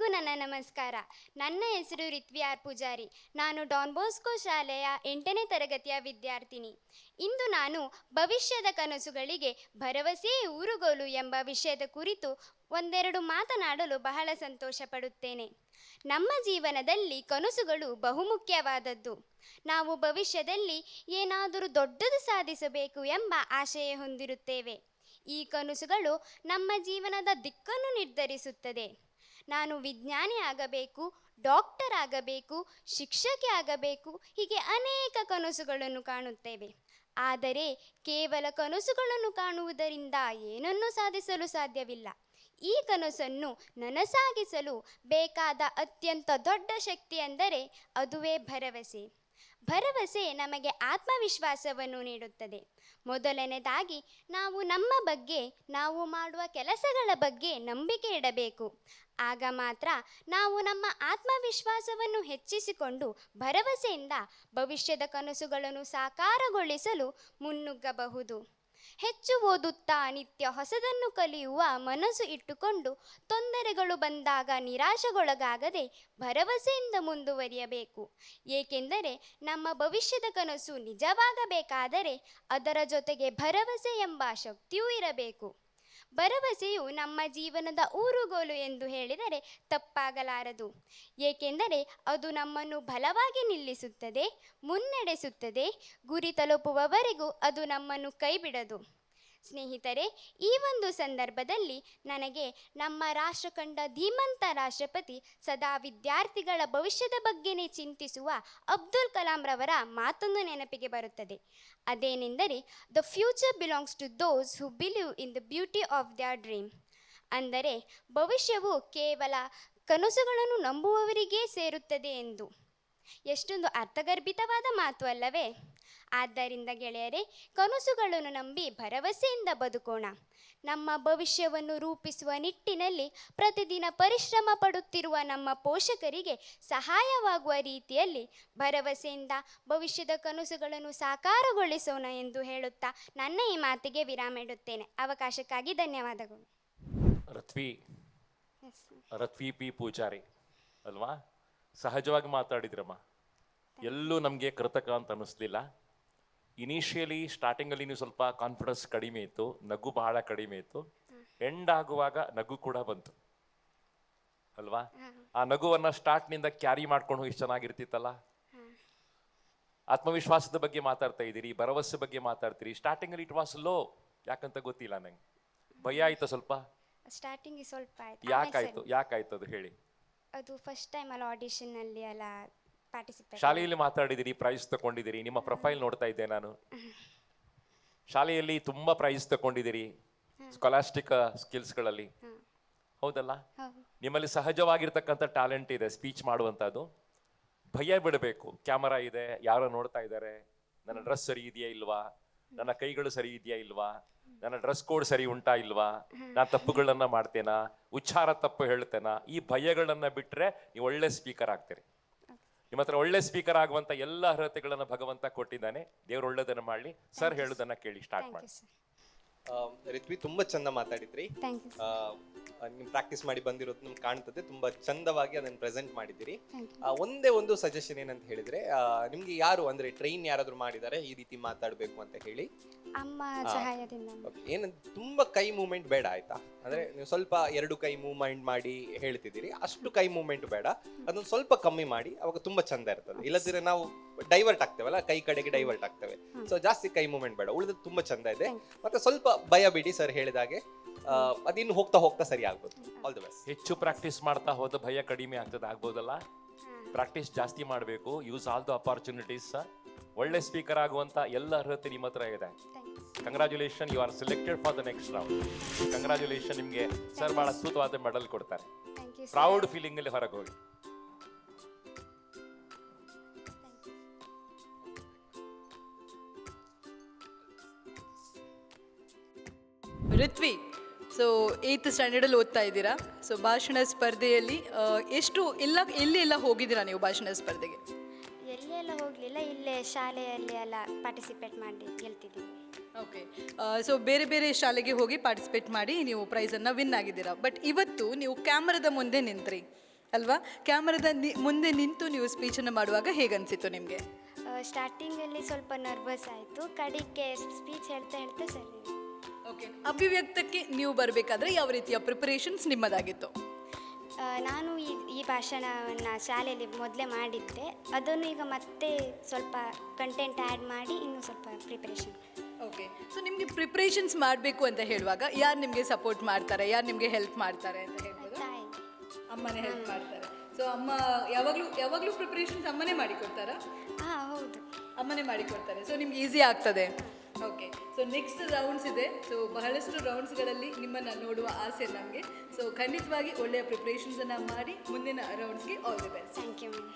ಎಲ್ಲರಿಗೂ ನನ್ನ ನಮಸ್ಕಾರ. ನನ್ನ ಹೆಸರು ರಿತ್ವಿ ಆರ್ ಪೂಜಾರಿ. ನಾನು ಡಾನ್ ಬಾಸ್ಕೋ ಶಾಲೆಯ 8ನೇ ತರಗತಿಯ ವಿದ್ಯಾರ್ಥಿನಿ. ಇಂದು ನಾನು ಭವಿಷ್ಯದ ಕನಸುಗಳಿಗೆ ಭರವಸೆಯೇ ಊರುಗೋಲು ಎಂಬ ವಿಷಯದ ಕುರಿತು ಒಂದೆರಡು ಮಾತನಾಡಲು ಬಹಳ ಸಂತೋಷ ಪಡುತ್ತೇನೆ. ನಮ್ಮ ಜೀವನದಲ್ಲಿ ಕನಸುಗಳು ಬಹುಮುಖ್ಯವಾದದ್ದು. ನಾವು ಭವಿಷ್ಯದಲ್ಲಿ ಏನಾದರೂ ದೊಡ್ಡದು ಸಾಧಿಸಬೇಕು ಎಂಬ ಆಶಯ ಹೊಂದಿರುತ್ತೇವೆ. ಈ ಕನಸುಗಳು ನಮ್ಮ ಜೀವನದ ದಿಕ್ಕನ್ನು ನಿರ್ಧರಿಸುತ್ತದೆ. ನಾನು ವಿಜ್ಞಾನಿ ಆಗಬೇಕು, ಡಾಕ್ಟರ್ ಆಗಬೇಕು, ಶಿಕ್ಷಕಿ ಆಗಬೇಕು, ಹೀಗೆ ಅನೇಕ ಕನಸುಗಳನ್ನು ಕಾಣುತ್ತೇವೆ. ಆದರೆ ಕೇವಲ ಕನಸುಗಳನ್ನು ಕಾಣುವುದರಿಂದ ಏನನ್ನೂ ಸಾಧಿಸಲು ಸಾಧ್ಯವಿಲ್ಲ. ಈ ಕನಸನ್ನು ನನಸಾಗಿಸಲು ಬೇಕಾದ ಅತ್ಯಂತ ದೊಡ್ಡ ಶಕ್ತಿ ಎಂದರೆ ಅದುವೇ ಭರವಸೆ. ಭರವಸೆ ನಮಗೆ ಆತ್ಮವಿಶ್ವಾಸವನ್ನು ನೀಡುತ್ತದೆ. ಮೊದಲನೇದಾಗಿ ನಾವು ನಮ್ಮ ಬಗ್ಗೆ, ನಾವು ಮಾಡುವ ಕೆಲಸಗಳ ಬಗ್ಗೆ ನಂಬಿಕೆ ಇಡಬೇಕು. ಆಗ ಮಾತ್ರ ನಾವು ನಮ್ಮ ಆತ್ಮವಿಶ್ವಾಸವನ್ನು ಹೆಚ್ಚಿಸಿಕೊಂಡು ಭರವಸೆಯಿಂದ ಭವಿಷ್ಯದ ಕನಸುಗಳನ್ನು ಸಾಕಾರಗೊಳಿಸಲು ಮುನ್ನುಗ್ಗಬಹುದು. ಹೆಚ್ಚು ಓದುತ್ತಾ ನಿತ್ಯ ಹೊಸದನ್ನು ಕಲಿಯುವ ಮನಸ್ಸು ಇಟ್ಟುಕೊಂಡು ತೊಂದರೆಗಳು ಬಂದಾಗ ನಿರಾಶೆಗೊಳಗಾಗದೆ ಭರವಸೆಯಿಂದ ಮುಂದುವರಿಯಬೇಕು. ಏಕೆಂದರೆ ನಮ್ಮ ಭವಿಷ್ಯದ ಕನಸು ನಿಜವಾಗಬೇಕಾದರೆ ಅದರ ಜೊತೆಗೆ ಭರವಸೆ ಎಂಬ ಶಕ್ತಿಯೂ ಇರಬೇಕು. ಭರವಸೆಯು ನಮ್ಮ ಜೀವನದ ಊರುಗೋಲು ಎಂದು ಹೇಳಿದರೆ ತಪ್ಪಾಗಲಾರದು. ಏಕೆಂದರೆ ಅದು ನಮ್ಮನ್ನು ಬಲವಾಗಿ ನಿಲ್ಲಿಸುತ್ತದೆ, ಮುನ್ನಡೆಸುತ್ತದೆ. ಗುರಿ ತಲುಪುವವರೆಗೂ ಅದು ನಮ್ಮನ್ನು ಕೈಬಿಡದು. ಸ್ನೇಹಿತರೆ, ಈ ಒಂದು ಸಂದರ್ಭದಲ್ಲಿ ನನಗೆ ನಮ್ಮ ರಾಷ್ಟ್ರ ಕಂಡ ಧೀಮಂತ ರಾಷ್ಟ್ರಪತಿ, ಸದಾ ವಿದ್ಯಾರ್ಥಿಗಳ ಭವಿಷ್ಯದ ಬಗ್ಗೆನೇ ಚಿಂತಿಸುವ ಅಬ್ದುಲ್ ಕಲಾಂ ರವರ ಮಾತೊಂದು ನೆನಪಿಗೆ ಬರುತ್ತದೆ. ಅದೇನೆಂದರೆ, the future belongs to those who believe in the beauty of their dream. ಅಂದರೆ ಭವಿಷ್ಯವು ಕೇವಲ ಕನಸುಗಳನ್ನು ನಂಬುವವರಿಗೇ ಸೇರುತ್ತದೆ ಎಂದು. ಎಷ್ಟೊಂದು ಅರ್ಥಗರ್ಭಿತವಾದ ಮಾತು ಅಲ್ಲವೇ? ಆದ್ದರಿಂದ ಗೆಳೆಯರೇ, ಕನಸುಗಳನ್ನು ನಂಬಿ ಭರವಸೆಯಿಂದ ಬದುಕೋಣ. ನಮ್ಮ ಭವಿಷ್ಯವನ್ನು ರೂಪಿಸುವ ನಿಟ್ಟಿನಲ್ಲಿ ಪ್ರತಿದಿನ ಪರಿಶ್ರಮ ಪಡುತ್ತಿರುವ ನಮ್ಮ ಪೋಷಕರಿಗೆ ಸಹಾಯವಾಗುವ ರೀತಿಯಲ್ಲಿ ಭರವಸೆಯಿಂದ ಭವಿಷ್ಯದ ಕನಸುಗಳನ್ನು ಸಾಕಾರಗೊಳಿಸೋಣ ಎಂದು ಹೇಳುತ್ತಾ ನನ್ನ ಈ ಮಾತಿಗೆ ವಿರಾಮ ಇಡುತ್ತೇನೆ. ಅವಕಾಶಕ್ಕಾಗಿ ಧನ್ಯವಾದಗಳು. ರತ್ವಿ ಪಿ ಪೂಜಾರಿ ಅಲ್ವಾ? ಸಹಜವಾಗಿ ಮಾತಾಡಿದ್ರಮ್ಮ. ಎಲ್ಲೂ ನಮಗೆ ಕೃತಕ ಅಂತ ಅನ್ನಿಸ್ಲಿಲ್ಲ. ಇನಿಷಿಯಲಿ ಸ್ಟಾರ್ಟಿಂಗಲ್ಲಿ ನೀವು ಸ್ವಲ್ಪ ಕಾನ್ಫಿಡೆನ್ಸ್ ಕಡಿಮೆ ಇತ್ತು, ನಗು ಬಹಳ ಕಡಿಮೆ ಇತ್ತು. ಎಂಡ್ ಆಗುವಾಗ ನಗು ಕೂಡ ಬಂತು ಅಲ್ವಾ? ಆ ನಗುವನ್ನ ಸ್ಟಾರ್ಟ್ನಿಂದ ಕ್ಯಾರಿ ಮಾಡ್ಕೊಂಡು ಹೋಗಿ ಚೆನ್ನಾಗಿರ್ತಿತ್ತಲ್ಲ. ಆತ್ಮವಿಶ್ವಾಸದ ಬಗ್ಗೆ ಮಾತಾಡ್ತಾ ಇದ್ದೀರಿ, ಭರವಸೆ ಬಗ್ಗೆ ಮಾತಾಡ್ತೀರಿ. ಸ್ಟಾರ್ಟಿಂಗಲ್ಲಿ ಇಟ್ ವಾಸ್ ಲೋ, ಯಾಕಂತ ಗೊತ್ತಿಲ್ಲ ನಂಗೆ. ಭಯ ಆಯ್ತಾ ಸ್ವಲ್ಪ? ಸ್ಟಾರ್ಟಿಂಗ್ ಸ್ವಲ್ಪ ಆಯ್ತು. ಯಾಕಾಯ್ತು ಅದು ಹೇಳಿ. ಅದು ಫಸ್ಟ್ ಟೈಮ್ ಅಲ್ಲ, ಆಡಿಷನ್ ಅಲ್ಲಿ ಅಲ್ಲ ಪಾರ್ಟಿಸಿಪೇಟ್. ಶಾಲೆಯಲ್ಲಿ ಮಾತಾಡಿದಿರಿ, ಪ್ರೈಸ್ ತಗೊಂಡಿದ್ದೀರಿ. ನಿಮ್ಮ ಪ್ರೊಫೈಲ್ ನೋಡ್ತಾ ಇದ್ದೆ ನಾನು. ಶಾಲೆಯಲ್ಲಿ ತುಂಬಾ ಪ್ರೈಸ್ ತಗೊಂಡಿದ್ದೀರಿ ಸ್ಕಾಲಾಸ್ಟಿಕ್ ಸ್ಕಿಲ್ಸ್ಗಳಲ್ಲಿ, ಹೌದಲ್ಲ? ನಿಮ್ಮಲ್ಲಿ ಸಹಜವಾಗಿರ್ತಕ್ಕಂಥ ಟ್ಯಾಲೆಂಟ್ ಇದೆ, ಸ್ಪೀಚ್ ಮಾಡುವಂಥದ್ದು. ಭಯ ಬಿಡಬೇಕು. ಕ್ಯಾಮರಾ ಇದೆ, ಯಾರೋ ನೋಡ್ತಾ ಇದ್ದಾರೆ, ನನ್ನ ಡ್ರೆಸ್ ಸರಿ ಇದೆಯಾ ಇಲ್ವಾ, ನನ್ನ ಕೈಗಳು ಸರಿ ಇದೆಯಾ ಇಲ್ವಾ, ನನ್ನ ಡ್ರೆಸ್ ಕೋಡ್ ಸರಿ ಉಂಟಾ ಇಲ್ವಾ, ನಾನು ತಪ್ಪುಗಳನ್ನ ಮಾಡ್ತೇನಾ, ಉಚ್ಚಾರ ತಪ್ಪು ಹೇಳ್ತೇನಾ, ಈ ಭಯಗಳನ್ನ ಬಿಟ್ರೆ ನೀವು ಒಳ್ಳೆ ಸ್ಪೀಕರ್ ಆಗ್ತೀರಿ. ನಿಮ್ಮ ಹತ್ರ ಒಳ್ಳೆ ಸ್ಪೀಕರ್ ಆಗುವಂತ ಎಲ್ಲ ಅರ್ಹತೆಗಳನ್ನ ಭಗವಂತ ಕೊಟ್ಟಿದ್ದಾನೆ. ದೇವ್ರು ಒಳ್ಳೆದನ್ನ ಮಾಡಲಿ. ಸರ್ ಹೇಳುದನ್ನ ಕೇಳಿ ಸ್ಟಾರ್ಟ್ ಮಾಡಿ. ರಿತ್ವಿ, ತುಂಬಾ ಚಂದ ಮಾತಾಡಿದ್ರಿ. ನಿಮ್ ಪ್ರಾಕ್ಟೀಸ್ ಮಾಡಿ ಬಂದಿರೋದು ನಿಮ್ಗೆ ಕಾಣ್ತದೆ. ತುಂಬಾ ಚಂದವಾಗಿ ಅದನ್ನ ಪ್ರೆಸೆಂಟ್ ಮಾಡಿದ್ದೀರಿ. ಒಂದೇ ಒಂದು ಸಜೆಷನ್ ಏನಂತ ಹೇಳಿದ್ರೆ, ನಿಮ್ಗೆ ಯಾರು ಅಂದ್ರೆ ಟ್ರೈನ್ ಯಾರಾದ್ರೂ ಮಾಡಿದ್ದಾರೆ ಈ ರೀತಿ ಮಾತಾಡ್ಬೇಕು ಅಂತ ಹೇಳಿ? ಅಮ್ಮ ಸಹಾಯದಿಂದ. ಏನಂತ ತುಂಬಾ ಕೈ ಮೂವ್ಮೆಂಟ್ ಬೇಡ, ಆಯ್ತಾ? ಅಂದ್ರೆ ನೀವು ಸ್ವಲ್ಪ ಎರಡು ಕೈ ಮೂವ್ಮೆಂಟ್ ಮಾಡಿ ಹೇಳ್ತಿದ್ದೀರಿ, ಅಷ್ಟು ಕೈ ಮೂವ್ಮೆಂಟ್ ಬೇಡ. ಅದನ್ನ ಸ್ವಲ್ಪ ಕಮ್ಮಿ ಮಾಡಿ, ಅವಾಗ ತುಂಬಾ ಚಂದ ಇರ್ತದೆ. ಇಲ್ಲದಿದ್ರೆ ನಾವು ಡೈವರ್ಟ್ ಆಗ್ತೇವಲ್ಲ, ಕೈ ಕಡೆಗೆ ಡೈವರ್ಟ್ ಆಗ್ತೇವೆ. ಸೊ ಜಾಸ್ತಿ ಕೈ ಮೂವ್ಮೆಂಟ್ ಬೇಡ, ಉಳಿದ ತುಂಬಾ ಚಂದ ಇದೆ. ಮತ್ತೆ ಸ್ವಲ್ಪ ಭಯ ಬಿಡಿ, ಸರ್ ಹೇಳಿದಾಗೆ ಅದಿನ್ನು ಹೋಗ್ತಾ ಹೋಗ್ತಾ ಸರಿ ಆಗ್ಬೋದು. All the best. ಹೆಚ್ಚು ಪ್ರಾಕ್ಟೀಸ್ ಮಾಡ್ತಾ ಹೋದ ಭಯ ಕಡಿಮೆ ಆಗ್ತದೆ, ಆಗ್ಬೋದಲ್ಲ? ಪ್ರಾಕ್ಟೀಸ್ ಜಾಸ್ತಿ ಮಾಡಬೇಕು. Use all the opportunities. ಒಳ್ಳೆ ಸ್ಪೀಕರ್ ಆಗುವಂತ ಎಲ್ಲ ಅರ್ಹತೆ ನಿಮ್ಮ ಹತ್ರ ಇದೆ. Congratulation, you are selected for the next round. Congratulation. ನಿಮ್ಗೆ ಸರ್ ಬಹಳ ಅದ್ಭುತವಾದ ಮೆಡಲ್ ಕೊಡ್ತಾರೆ. ಪ್ರೌಡ್ ಫೀಲಿಂಗ್ ಅಲ್ಲಿ ಹೊರಗೆ ಹೋಗಿ. ರಿತ್ವಿ, ಸೊ 8th ಸ್ಟ್ಯಾಂಡರ್ಡಲ್ಲಿ ಓದ್ತಾ ಇದ್ದೀರಾ. ಸೊ ಭಾಷಣ ಸ್ಪರ್ಧೆಯಲ್ಲಿ ಎಲ್ಲಿ ಹೋಗಿದ್ದೀರಾ ನೀವು ಭಾಷಣ ಸ್ಪರ್ಧೆಗೆ? ಎಲ್ಲೆಲ್ಲ ಹೋಗಲಿಲ್ಲ, ಇಲ್ಲೇ ಶಾಲೆಯಲ್ಲಿ ಎಲ್ಲ ಪಾರ್ಟಿಸಿಪೇಟ್ ಮಾಡಿ ಗೆಲ್ತಿದ್ದೀವಿ. ಓಕೆ, ಸೊ ಬೇರೆ ಬೇರೆ ಶಾಲೆಗೆ ಹೋಗಿ ಪಾರ್ಟಿಸಿಪೇಟ್ ಮಾಡಿ ನೀವು ಪ್ರೈಸನ್ನು ವಿನ್ ಆಗಿದ್ದೀರಾ. ಬಟ್ ಇವತ್ತು ನೀವು ಕ್ಯಾಮ್ರಾದ ಮುಂದೆ ನಿಂತ್ರಿ. ಅಲ್ವಾ? ಕ್ಯಾಮರಾದ ಮುಂದೆ ನಿಂತು ನೀವು ಸ್ಪೀಚನ್ನು ಮಾಡುವಾಗ ಹೇಗನ್ಸಿತ್ತು ನಿಮಗೆ? ಸ್ಟಾರ್ಟಿಂಗಲ್ಲಿ ಸ್ವಲ್ಪ ನರ್ವಸ್ ಆಯಿತು, ಕಡೆಗೆ ಸ್ಪೀಚ್ ಹೇಳ್ತಾ ಹೇಳ್ತಾ ಸರಿ. ಓಕೆ, ಅಭಿವ್ಯಕ್ತಕ್ಕೆ ನೀವು ಬರಬೇಕಾದ್ರೆ ಯಾವ ರೀತಿಯ ಪ್ರಿಪರೇಷನ್ಸ್ ನಿಮ್ಮದಾಗಿತ್ತು? ನಾನು ಈ ಭಾಷಣವನ್ನು ಶಾಲೆಯಲ್ಲಿ ಮೊದಲೇ ಮಾಡಿದ್ದೆ, ಅದನ್ನು ಈಗ ಮತ್ತೆ ಸ್ವಲ್ಪ ಕಂಟೆಂಟ್ ಆ್ಯಡ್ ಮಾಡಿ ಇನ್ನೂ ಸ್ವಲ್ಪ ಪ್ರಿಪ್ರೇಷನ್. ಓಕೆ, ಸೊ ನಿಮಗೆ ಪ್ರಿಪ್ರೇಷನ್ಸ್ ಮಾಡಬೇಕು ಅಂತ ಹೇಳುವಾಗ ಯಾರು ನಿಮಗೆ ಸಪೋರ್ಟ್ ಮಾಡ್ತಾರೆ, ಯಾರು ನಿಮಗೆ ಹೆಲ್ಪ್ ಮಾಡ್ತಾರೆ ಅಂತ ಹೇಳ್ಬೋದು? ತಾಯಿ. ಅಮ್ಮನೇ ಹೆಲ್ಪ್ ಮಾಡ್ತಾರೆ. ಸೊ ಅಮ್ಮ ಯಾವಾಗಲೂ ಪ್ರಿಪ್ರೇಷನ್ಸ್ ಅಮ್ಮನೇ ಮಾಡಿಕೊಡ್ತಾರಾ? ಹಾಂ ಹೌದು. ಅಮ್ಮನೇ ಮಾಡಿಕೊಡ್ತಾರೆ. ಸೊ ನಿಮ್ಗೆ ಈಸಿ ಆಗ್ತದೆ. ಓಕೆ, ಸೊ ನೆಕ್ಸ್ಟ್ ರೌಂಡ್ಸ್ ಇದೆ. ಸೊ ಬಹಳಷ್ಟು ರೌಂಡ್ಸ್ಗಳಲ್ಲಿ ನಿಮ್ಮನ್ನು ನೋಡುವ ಆಸೆ ನಮಗೆ. ಸೊ ಖಂಡಿತವಾಗಿ ಒಳ್ಳೆಯ ಪ್ರಿಪ್ರೇಷನ್ಸನ್ನು ಮಾಡಿ ಮುಂದಿನ ರೌಂಡ್ಸ್ಗೆ all the best. Thank you ma'am.